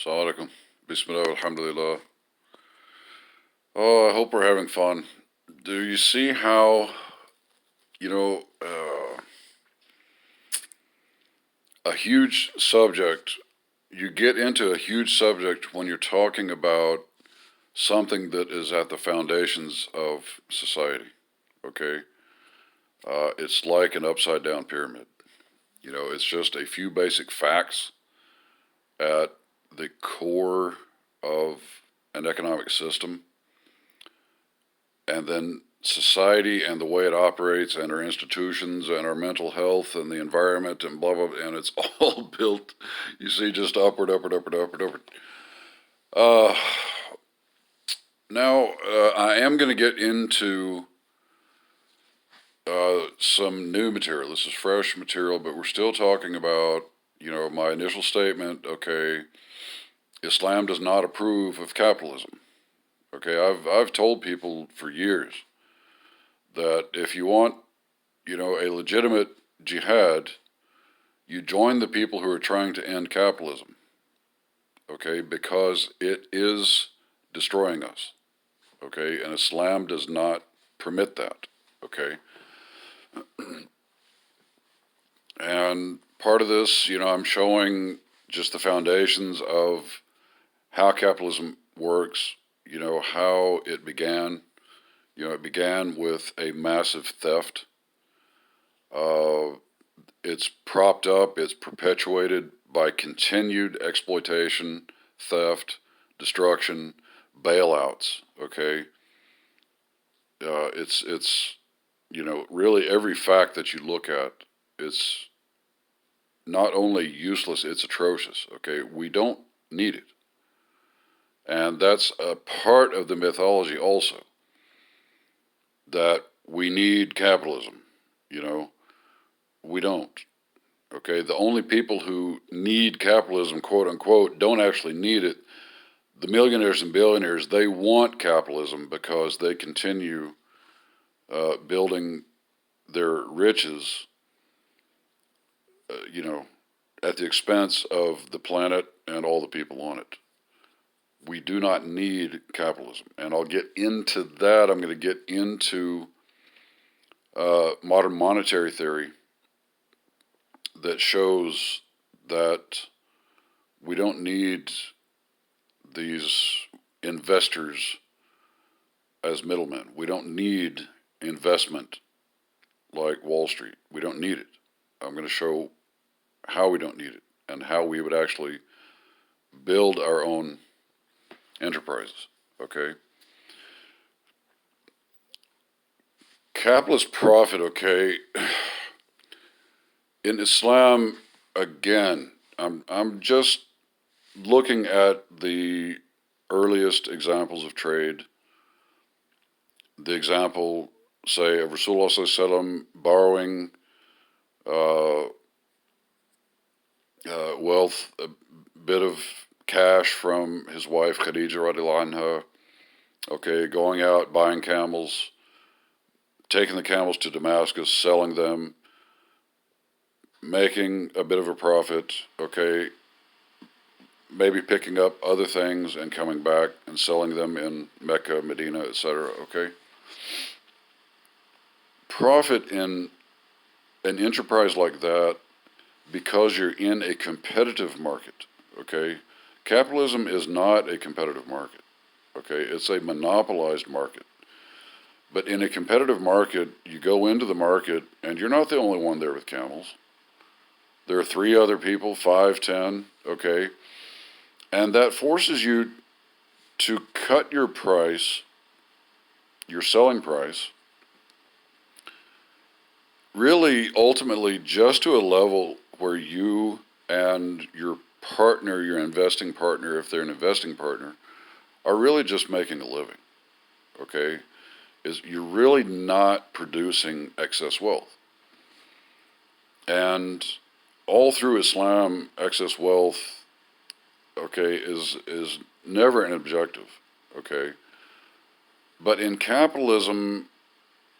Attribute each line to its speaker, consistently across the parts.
Speaker 1: Assalamu alaikum. Bismillah, alhamdulillah. Oh, I hope we're having fun. Do you see how, you know, a huge subject, you get into a huge subject when you're talking about something that is at the foundations of society, okay? It's like an upside down pyramid. It's just a few basic facts at the core of an economic system, and then society and the way it operates and our institutions and our mental health and the environment and blah blah, blah, and it's all built, you see, just upward, upward, upward, upward, upward. uh, Now, I am going to get into some new material. This is fresh material, but we're still talking about, my initial statement. Okay, Islam does not approve of capitalism. Okay, I've told people for years that if you want, a legitimate jihad, you join the people who are trying to end capitalism. Okay, because it is destroying us. Okay, and Islam does not permit that. Okay, and part of this, I'm showing just the foundations of how capitalism works, how it began. It began with a massive theft. Uh, it's propped up, it's perpetuated by continued exploitation, theft, destruction, bailouts. Okay, it's really every fact that you look at, it's not only useless, it's atrocious. Okay, we don't need it, and that's a part of the mythology also, that we need capitalism. You know, we don't. Okay, the only people who need capitalism, quote unquote, don't actually need it. The millionaires and billionaires, they want capitalism because they continue building their riches, uh, you know, at the expense of the planet and all the people on it. We do not need capitalism. And I'll get into that. I'm going to get into modern monetary theory that shows that we don't need these investors as middlemen. We don't need investment like Wall Street. We don't need it. I'm going to show how we don't need it and how we would actually build our own enterprises. Okay? Capitalist profit, okay? In Islam, again, I'm just looking at the earliest examples of trade. The example, say, of Rasulullah SAW borrowing uh, wealth, a bit of cash from his wife Khadija radiallahu anha, okay, going out, buying camels, taking the camels to Damascus, selling them, making a bit of a profit, okay, maybe picking up other things and coming back and selling them in Mecca, Medina, etc., okay? Profit in an enterprise like that, because you're in a competitive market, okay? Capitalism is not a competitive market, okay? It's a monopolized market. But in a competitive market, you go into the market and you're not the only one there with camels. There are three other people, 5, 10, okay? And that forces you to cut your price, your selling price, really ultimately just to a level where you and your partner, your investing partner, if they're an investing partner, are really just making a living, okay? You're really not producing excess wealth. And all through Islam, excess wealth, okay, is never an objective, okay? But in capitalism,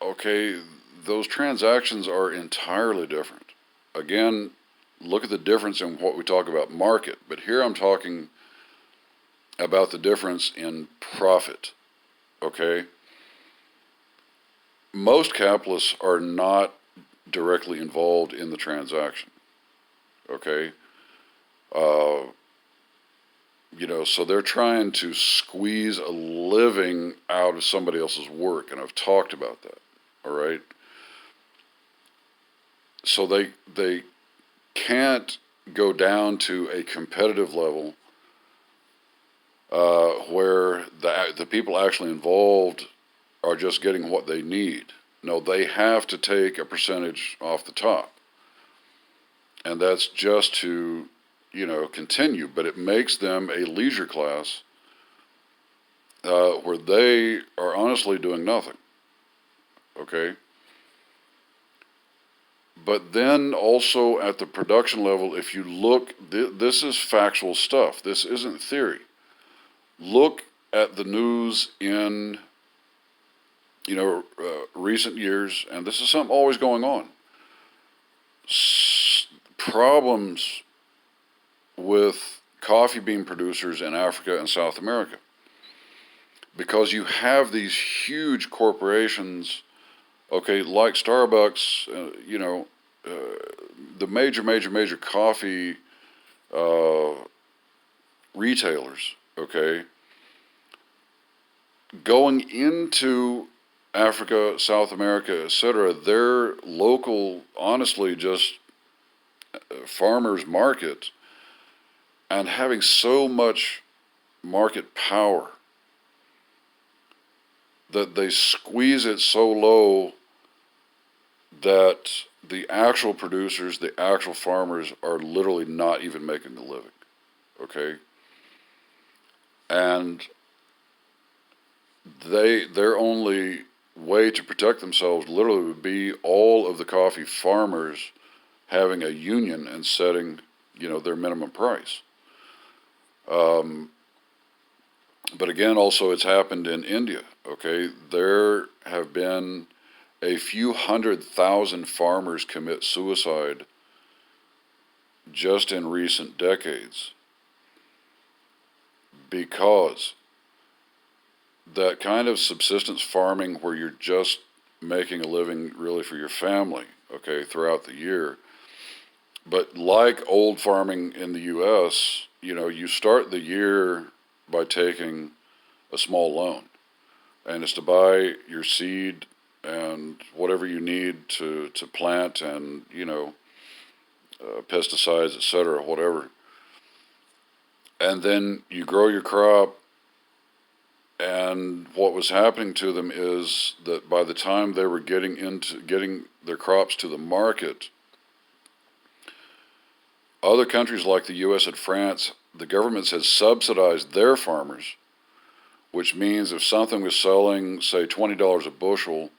Speaker 1: okay, those transactions are entirely different. Again, look at the difference in what we talk about market. But here I'm talking about the difference in profit, okay? Most capitalists are not directly involved in the transaction, okay? Uh, so they're trying to squeeze a living out of somebody else's work, and I've talked about that, all right? So they can't go down to a competitive level where the people actually involved are just getting what they need. No, they have to take a percentage off the top. And that's just to, continue. But it makes them a leisure class where they are honestly doing nothing. Okay? But then also at the production level, if you look, this is factual stuff. This isn't theory. Look at the news in, recent years, and this is something always going on. Problems with coffee bean producers in Africa and South America. Because you have these huge corporations, okay, like Starbucks, the major coffee retailers, okay, going into Africa, South America, etc., their local, honestly, just farmers market, and having so much market power that they squeeze it so low that the actual producers, the actual farmers, are literally not even making a living, okay? And their only way to protect themselves literally would be all of the coffee farmers having a union and setting, their minimum price. But again, also it's happened in India, okay? There have been a few 100,000 farmers commit suicide just in recent decades because that kind of subsistence farming where you're just making a living really for your family, okay, throughout the year. But like old farming in the U.S., you start the year by taking a small loan, and it's to buy your seed and whatever you need to plant and, pesticides, etc., whatever. And then you grow your crop, and what was happening to them is that by the time they were getting their crops to the market, other countries like the U.S. and France, the governments had subsidized their farmers, which means if something was selling, say, $20 a bushel,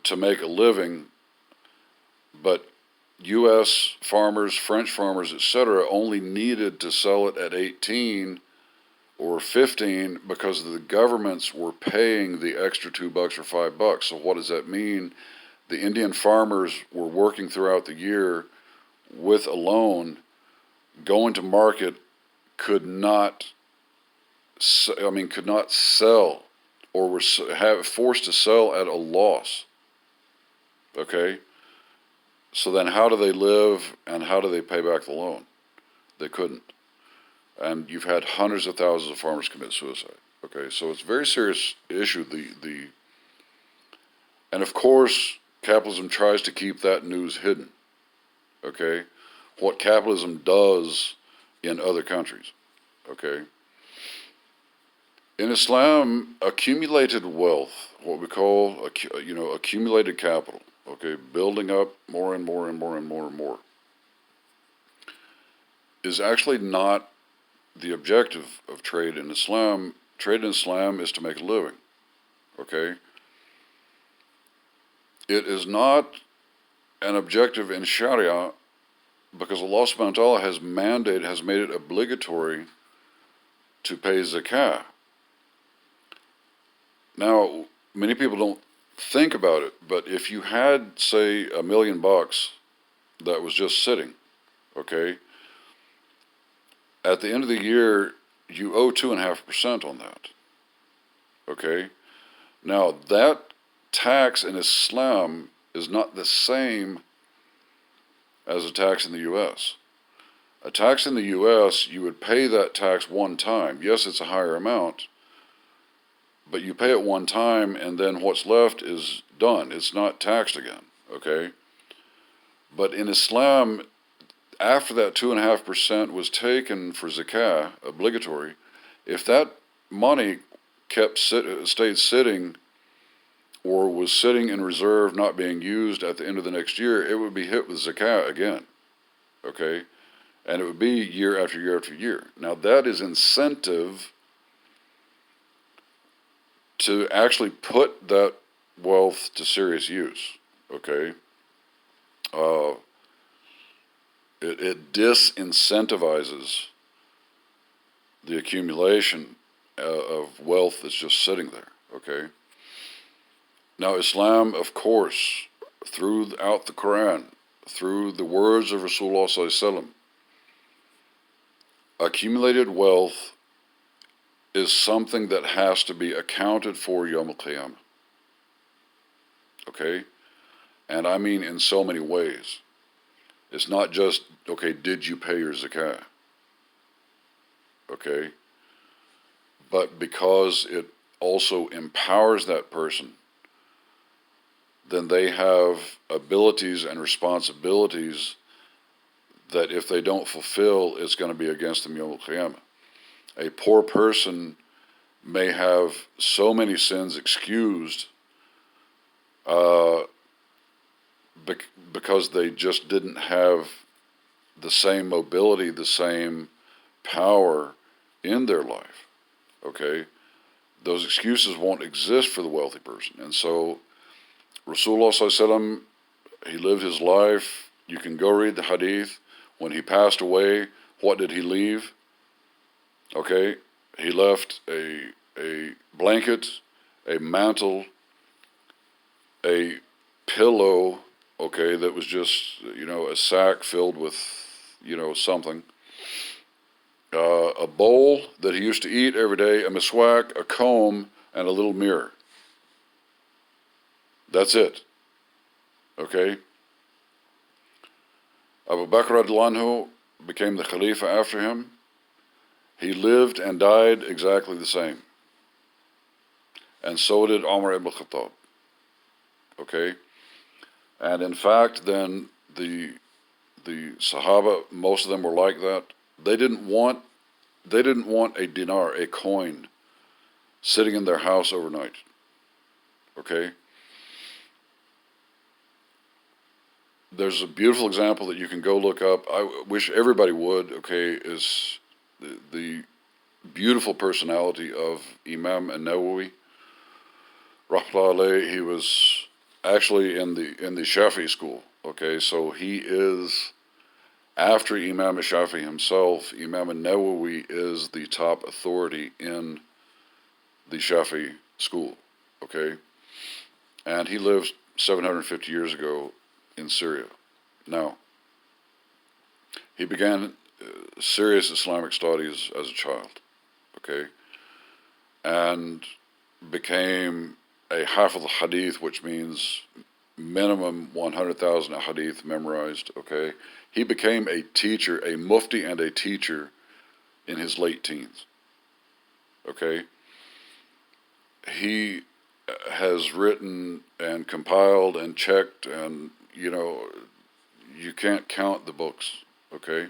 Speaker 1: to make a living, but U.S. farmers, French farmers, etc., only needed to sell it at 18 or 15 because the governments were paying the extra $2 or $5. So what does that mean? The Indian farmers were working throughout the year with a loan, going to market, could not sell, or were forced to sell at a loss. Okay? So then how do they live and how do they pay back the loan? They couldn't. And you've had hundreds of thousands of farmers commit suicide. Okay? So it's a very serious issue. And of course, capitalism tries to keep that news hidden. Okay? What capitalism does in other countries. Okay? In Islam, accumulated wealth, what we call, accumulated capital, okay, building up more and more and more and more and more, is actually not the objective of trade in Islam. Trade in Islam is to make a living, okay? It is not an objective in Sharia because Allah subhanahu wa ta'ala has made it obligatory to pay zakah. Now, many people don't think about it, but if you had, say, $1 million that was just sitting, okay, at the end of the year, you owe 2.5% on that. Okay? Now, that tax in Islam is not the same as a tax in the U.S. A tax in the U.S., you would pay that tax one time. Yes, it's a higher amount, but you pay it one time, and then what's left is done. It's not taxed again, okay? But in Islam, after that 2.5% was taken for zakah, obligatory, if that money stayed sitting or was sitting in reserve, not being used at the end of the next year, it would be hit with zakah again, okay? And it would be year after year after year. Now that is incentive to actually put that wealth to serious use, okay? It disincentivizes the accumulation of wealth that's just sitting there, okay? Now Islam, of course, throughout the Quran, through the words of Rasulullah Sallallahu Alaihi Wasallam, accumulated wealth is something that has to be accounted for Yawm al-Qiyamah. Okay? And I mean in so many ways. It's not just, okay, did you pay your zakah? Okay? But because it also empowers that person, then they have abilities and responsibilities that if they don't fulfill, it's going to be against them Yawm al-Qiyamah. A poor person may have so many sins excused because they just didn't have the same mobility, the same power in their life, okay? Those excuses won't exist for the wealthy person. And so Rasulullah Sallallahu Alaihi Wasallam, he lived his life. You can go read the hadith. When he passed away, what did he leave? Okay, he left a blanket, a mantle, a pillow, okay, that was just, a sack filled with, something. A bowl that he used to eat every day, a miswak, a comb, and a little mirror. That's it. Okay? Abu Bakr radiallahu anhu became the Khalifa after him. He lived and died exactly the same. And so did Umar ibn Khattab. Okay? And in fact, then the Sahaba, most of them were like that. They didn't want a dinar, a coin, sitting in their house overnight. Okay? There's a beautiful example that you can go look up. I wish everybody would, okay, is the beautiful personality of Imam an-Nawawi. Rahmatullah alayhi. He was actually in the Shafi'i school, okay, so he is, after Imam al-Shafi'i himself, Imam an-Nawawi is the top authority in the Shafi'i school, okay, and he lived 750 years ago in Syria. Now, he began serious Islamic studies as a child, okay, and became a Hafiz al-Hadith, which means minimum 100,000 hadith memorized, okay. He became a teacher, a mufti and a teacher in his late teens, okay. He has written and compiled and checked, and you can't count the books, okay?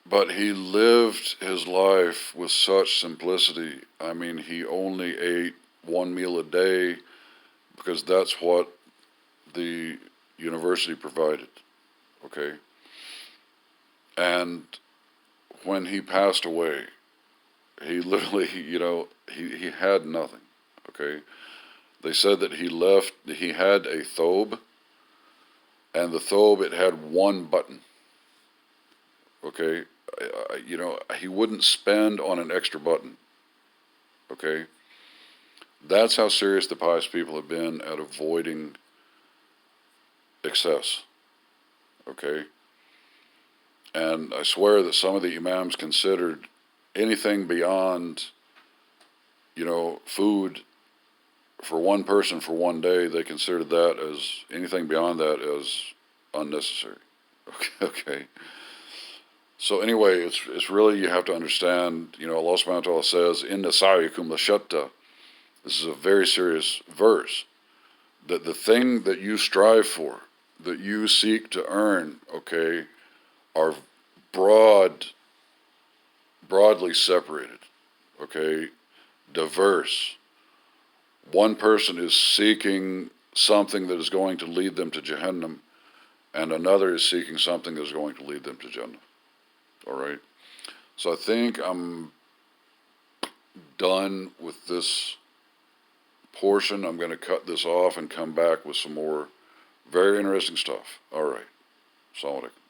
Speaker 1: But he lived his life with such simplicity. I mean, he only ate one meal a day because that's what the university provided, okay? And when he passed away, he literally, he had nothing, okay? They said that he had a thobe, and the thobe, it had one button, okay? He wouldn't spend on an extra button, okay? That's how serious the pious people have been at avoiding excess, okay? And I swear that some of the imams considered anything beyond, food for one person for one day, they considered that as anything beyond that as unnecessary. Okay. So anyway, it's really, you have to understand, Allah subhanahu wa ta'ala says, Inna sa'yakum lashatta. This is a very serious verse. That the thing that you strive for, that you seek to earn, okay, are broadly separated, okay, diverse. One person is seeking something that is going to lead them to Jahannam, and another is seeking something that is going to lead them to Jannah. All right? So I think I'm done with this portion. I'm going to cut this off and come back with some more very interesting stuff. All right. Assalamu alaikum.